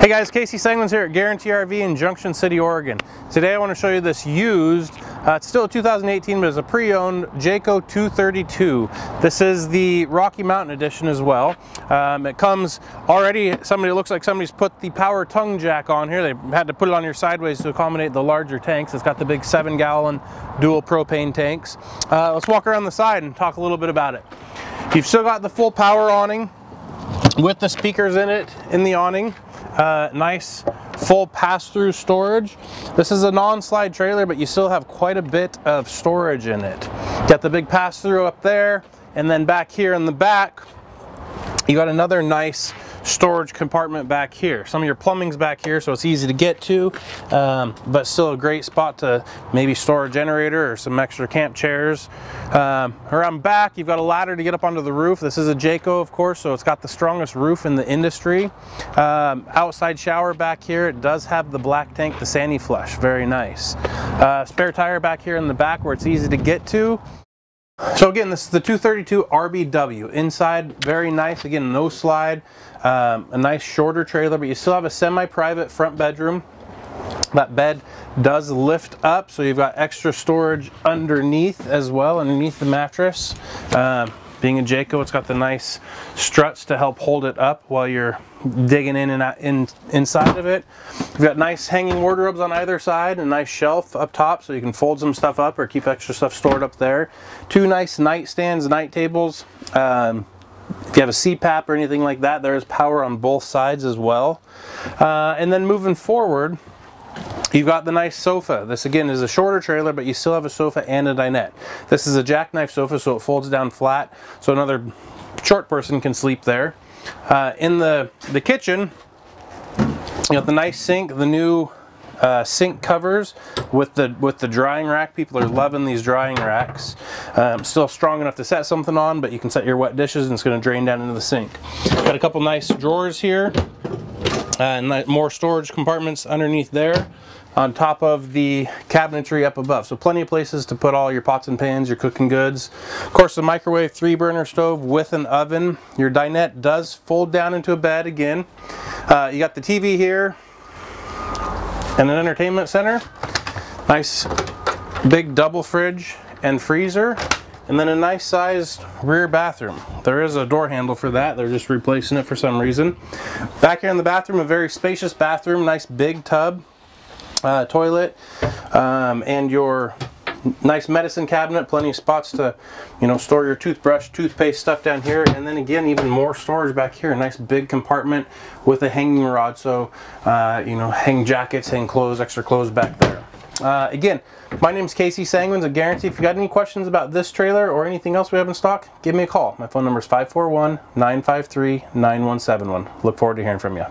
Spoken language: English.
Hey guys, Casey Sangman's here at Guarantee RV in Junction City, Oregon. Today I want to show you this used, it's still a 2018 but it's a pre-owned Jayco 232. This is the Rocky Mountain edition as well. It comes already, it looks like somebody's put the power tongue jack on here. They had to put it on here sideways to accommodate the larger tanks. It's got the big 7-gallon dual propane tanks. Let's walk around the side and talk a little bit about it. You've still got the full power awning with the speakers in it, in the awning. Nice full pass-through storage. This is a non-slide trailer, but you still have quite a bit of storage in it. Got the big pass-through up there, and then back here in the back you got another nice storage compartment back here. Some of your plumbing's back here, so it's easy to get to, but still a great spot to maybe store a generator or some extra camp chairs. Around back, you've got a ladder to get up onto the roof. This is a Jayco, of course, so it's got the strongest roof in the industry. Outside shower back here. It does have the black tank, the Sandy Flush, very nice. Spare tire back here in the back where it's easy to get to. So again, this is the 232 RBW. Inside, very nice. Again, no slide. A nice shorter trailer, but you still have a semi-private front bedroom. That bed does lift up, so you've got extra storage underneath as well, underneath the mattress. Being a Jayco, it's got the nice struts to help hold it up while you're digging in and out inside of it. You've got nice hanging wardrobes on either side, a nice shelf up top so you can fold some stuff up or keep extra stuff stored up there. Two nice nightstands, night tables. If you have a CPAP or anything like that, there is power on both sides as well. And then moving forward, you've got the nice sofa. This again is a shorter trailer, but you still have a sofa and a dinette. This is a jackknife sofa, so it folds down flat, so another short person can sleep there. In the kitchen, you got the nice sink, the new sink covers with the drying rack. People are loving these drying racks. Still strong enough to set something on, but you can set your wet dishes and it's going to drain down into the sink. Got a couple nice drawers here. And more storage compartments underneath there on top of the cabinetry up above. So plenty of places to put all your pots and pans, your cooking goods. Of course, the microwave 3-burner stove with an oven. Your dinette does fold down into a bed again. You got the TV here and an entertainment center. Nice big double fridge and freezer. And then a nice sized rear bathroom. There is a door handle for that. They're just replacing it for some reason. Back here in the bathroom, a very spacious bathroom. Nice big tub, toilet, and your nice medicine cabinet. Plenty of spots to, store your toothbrush, toothpaste stuff down here. And then again, even more storage back here. A nice big compartment with a hanging rod. So, hang jackets, hang clothes, extra clothes back there. Again, my name is Casey Sangman's at Guarantee. If you got any questions about this trailer or anything else we have in stock, give me a call. My phone number is 541-953-9171. Look forward to hearing from you.